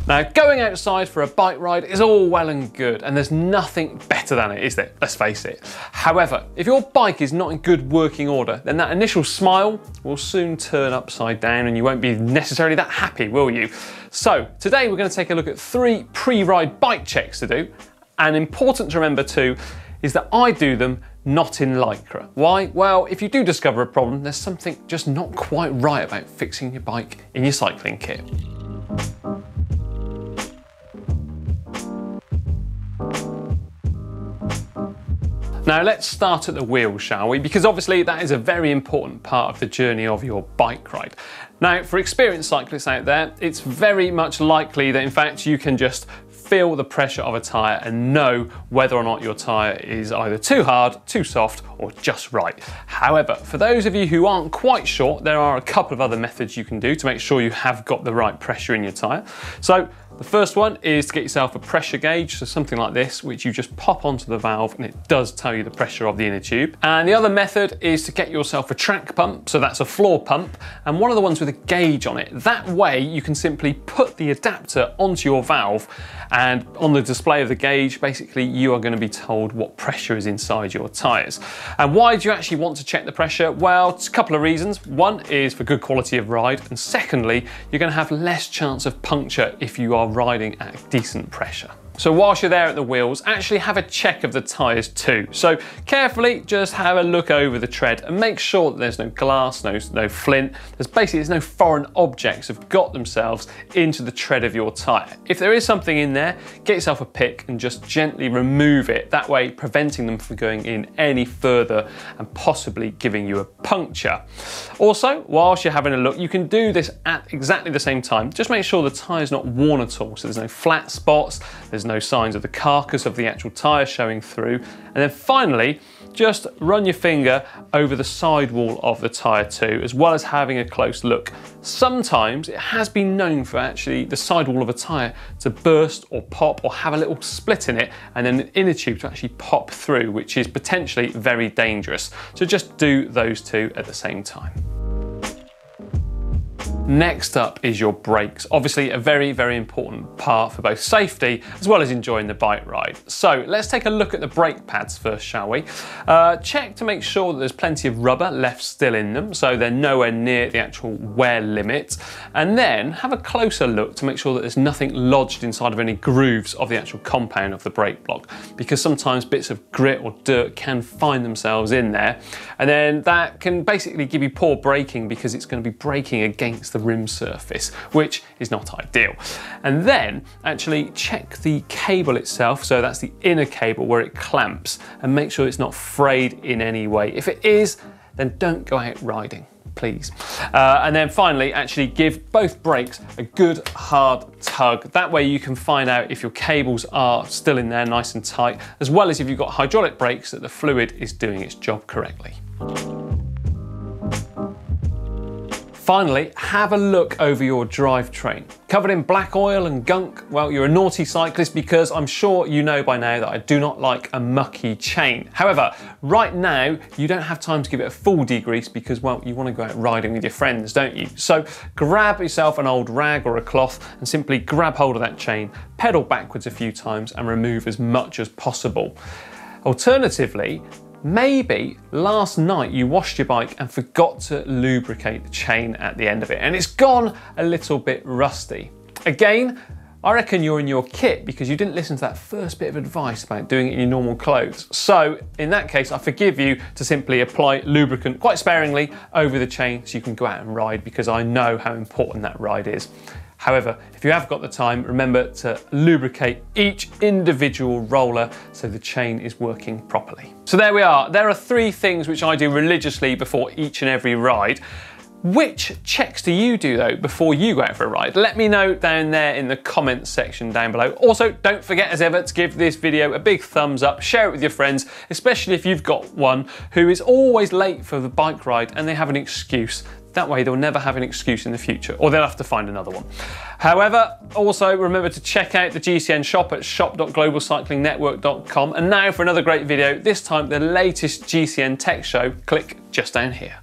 Now, going outside for a bike ride is all well and good, and there's nothing better than it, is there? Let's face it. However, if your bike is not in good working order, then that initial smile will soon turn upside down and you won't be necessarily that happy, will you? So today we're going to take a look at 3 pre-ride bike checks to do, and important to remember too is that I do them not in Lycra. Why? Well, if you do discover a problem, there's something just not quite right about fixing your bike in your cycling kit. Now let's start at the wheels, shall we? Because obviously that is a very important part of the journey of your bike ride. Now, for experienced cyclists out there, it's very much likely that in fact you can just feel the pressure of a tyre and know whether or not your tyre is either too hard, too soft, or just right. However, for those of you who aren't quite sure, there are a couple of other methods you can do to make sure you have got the right pressure in your tyre. So the first one is to get yourself a pressure gauge, so something like this, which you just pop onto the valve and it does tell you the pressure of the inner tube. And the other method is to get yourself a track pump, so that's a floor pump, and one of the ones with a gauge on it. That way you can simply put the adapter onto your valve, and on the display of the gauge, basically you are going to be told what pressure is inside your tyres. And why do you actually want to check the pressure? Well, it's a couple of reasons. One is for good quality of ride, and secondly, you're going to have less chance of puncture if you are riding at decent pressure. So whilst you're there at the wheels, actually have a check of the tyres too. So carefully just have a look over the tread and make sure that there's no glass, no flint, there's no foreign objects have got themselves into the tread of your tyre. If there is something in there, get yourself a pick and just gently remove it, that way preventing them from going in any further and possibly giving you a puncture. Also, whilst you're having a look, you can do this at exactly the same time. Just make sure the tyre's not worn at all, so there's no flat spots, there's no signs of the carcass of the actual tyre showing through. And then finally, just run your finger over the sidewall of the tyre too, as well as having a close look. Sometimes it has been known for actually the sidewall of a tyre to burst or pop or have a little split in it, and then an inner tube to actually pop through, which is potentially very dangerous. So just do those two at the same time. Next up is your brakes. Obviously a very, very important part for both safety as well as enjoying the bike ride. So let's take a look at the brake pads first, shall we? Check to make sure that there's plenty of rubber left still in them, so they're nowhere near the actual wear limit. And then have a closer look to make sure that there's nothing lodged inside of any grooves of the actual compound of the brake block, because sometimes bits of grit or dirt can find themselves in there. And then that can basically give you poor braking because it's going to be braking against the rim surface, which is not ideal. And then actually check the cable itself, so that's the inner cable where it clamps, and make sure it's not frayed in any way. If it is, then don't go out riding, please. And then finally, actually give both brakes a good hard tug. That way you can find out if your cables are still in there nice and tight, as well as if you've got hydraulic brakes that the fluid is doing its job correctly. Finally, have a look over your drivetrain. Covered in black oil and gunk, well, you're a naughty cyclist, because I'm sure you know by now that I do not like a mucky chain. However, right now, you don't have time to give it a full degrease because, well, you want to go out riding with your friends, don't you? So grab yourself an old rag or a cloth and simply grab hold of that chain, pedal backwards a few times and remove as much as possible. Alternatively, maybe last night you washed your bike and forgot to lubricate the chain at the end of it, and it's gone a little bit rusty. Again, I reckon you're in your kit because you didn't listen to that first bit of advice about doing it in your normal clothes. So in that case, I forgive you to simply apply lubricant quite sparingly over the chain so you can go out and ride, because I know how important that ride is. However, if you have got the time, remember to lubricate each individual roller so the chain is working properly. So there we are. There are 3 things which I do religiously before each and every ride. Which checks do you do though before you go out for a ride? Let me know down there in the comments section down below. Also, don't forget as ever to give this video a big thumbs up, share it with your friends, especially if you've got one who is always late for the bike ride and they have an excuse. That way they'll never have an excuse in the future, or they'll have to find another one. However, also remember to check out the GCN shop at shop.globalcyclingnetwork.com. And now for another great video, this time the latest GCN Tech show, click just down here.